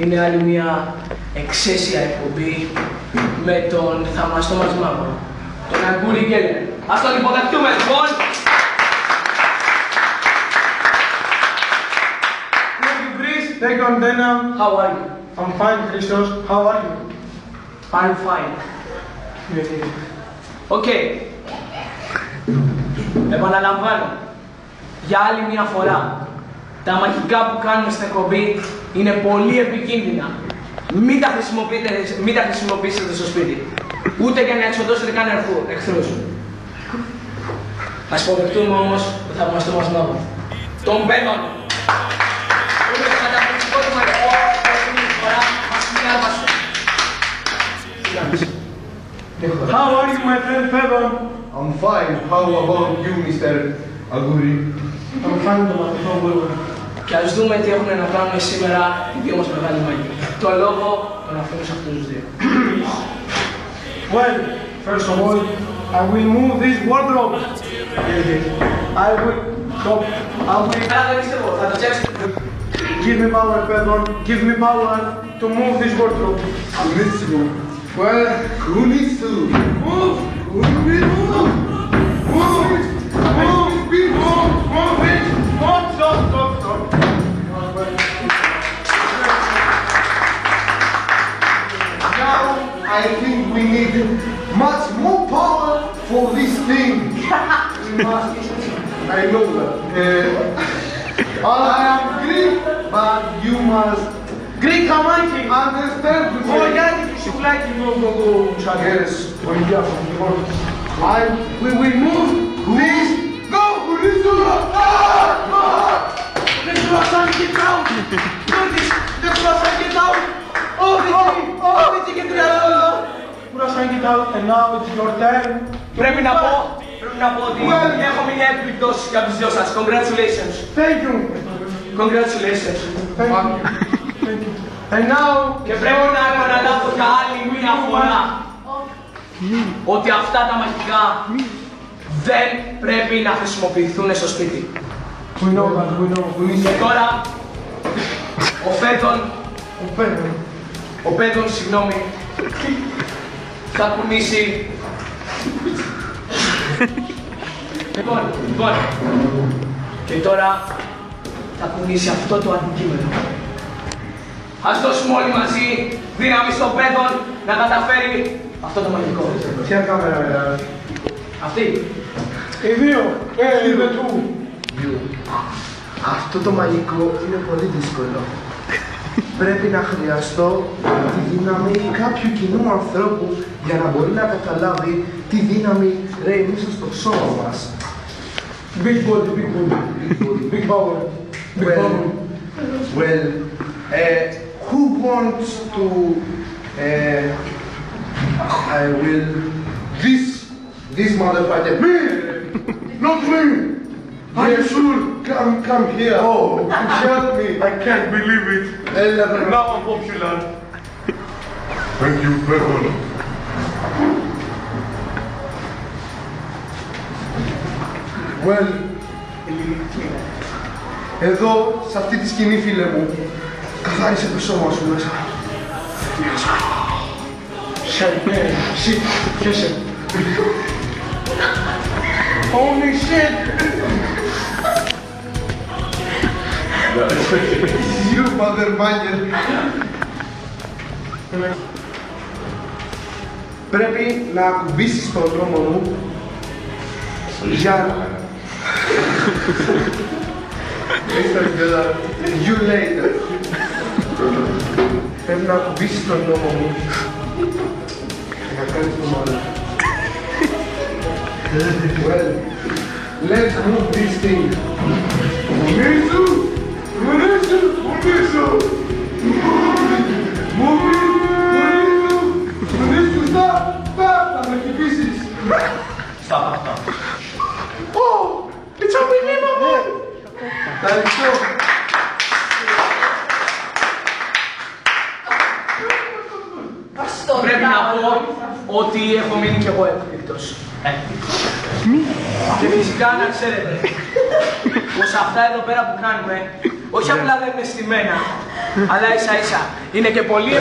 Είναι άλλη μια εξαίσια εκπομπή με τον θαυμαστό μας μαύρο, τον Αγκούρη Γκέλερ. Ας τον υποδεχτούμε λοιπόν. Thank you, Chris. Thank you, Antenna. How are you? I'm fine, Christos. How are you? I'm fine. Οκ. Επαναλαμβάνω, για άλλη μια φορά, τα μαγικά που κάνουμε στην εκπομπή είναι πολύ επικίνδυνα. Μην τα χρησιμοποιήσετε στο σπίτι. Ούτε για να εξοντώσετε καν εχθρούς. Ας υποδεχτούμε όμως το θαυμαστό μας μαύρο, τον Μπένον. Είναι το καταπληκτικό του μαγικό που αυτή τη φορά μας συνάρπασε. How are you, my friend Fedon? I'm fine. How about you, Mr. Agouri? I'm fine, Tomato. Και ας δούμε τι έχουν να κάνουν σήμερα οι δύο μας μεγάλοι μάγοι. Το λόγο τον αφήνω σε αυτούς τους δύο. Well, first of all, I will move this wardrobe. I will stop. Καλά δεν είστε εγώ, θα το τσέψετε. Give me power, Fedon. Give me power to move this wardrobe. Bellissimo. Well, who needs to? Move! Who needs to? Move! Move! Move! Move it! Stop! Now, I think we need much more power for this thing. I know that. I am Greek, but you must Greek αμάκι! understand me. Χωριάτι και σουφλάκι μου το Yes. We will move this. Go, Kurisula! The croissant get out! Look this! The croissant get out! Oh, the chicken out! Croissant get out and now it's your turn. Πρέπει να πω ότι έχω μια εκπληκτώση για τους δυο σας. Congratulations. Thank you. Congratulations. Thank you. And now, Και πρέπει να επαναλάβω για άλλη μια φορά ότι αυτά τα μαγικά δεν πρέπει να χρησιμοποιηθούν στο σπίτι. we know that, we know. Και τώρα, ο Πέδων, συγγνώμη, θα κουνήσει. Λοιπόν, και τώρα θα κουνήσει αυτό το αντικείμενο. Ας δώσουμε όλοι μαζί δύναμη στον Πέδων να καταφέρει αυτό το μαγικό. Ποια κάμερα, Αυτή. οι δύο, είναι του. Αυτό το μαγικό είναι πολύ δύσκολο. Πρέπει να χρειαστώ τη δύναμη κάποιου κοινού ανθρώπου για να μπορεί να καταλάβει τι δύναμη ρέει μέσα στο σώμα μας. Big body, big power, big power. Well, who wants to, I will, this motherfucker, Me! Not me! Are you sure? Come here. Oh, help me. I can't believe it. Now I'm popular. Thank you, Pepper. Well, εδώ, σε αυτή τη σκηνή, φίλε μου, καθάρισε το σώμα σου μέσα. Shit, πιάσε. Holy shit! You motherfucker. πρέπει να ακουμπήσεις τον νόμο μου για να... You later. Πρέπει να ακουμπήσεις τον νόμο μου και να κάνεις το μάλλον. Well, let's move this thing. Μονίσου! Μονίσου! Μονίσου! Μονίσου! Θα με χτυπήσεις! Stop. Oh! It's unbelievable! Ευχαριστώ! Πρέπει να πω ότι έχω μείνει κι εγώ έκπληκτος. Και φυσικά να ξέρετε πως αυτά εδώ πέρα που κάνουμε όχι απλά δεν είναι στημένα, Αλλά ίσα ίσα είναι και πολύ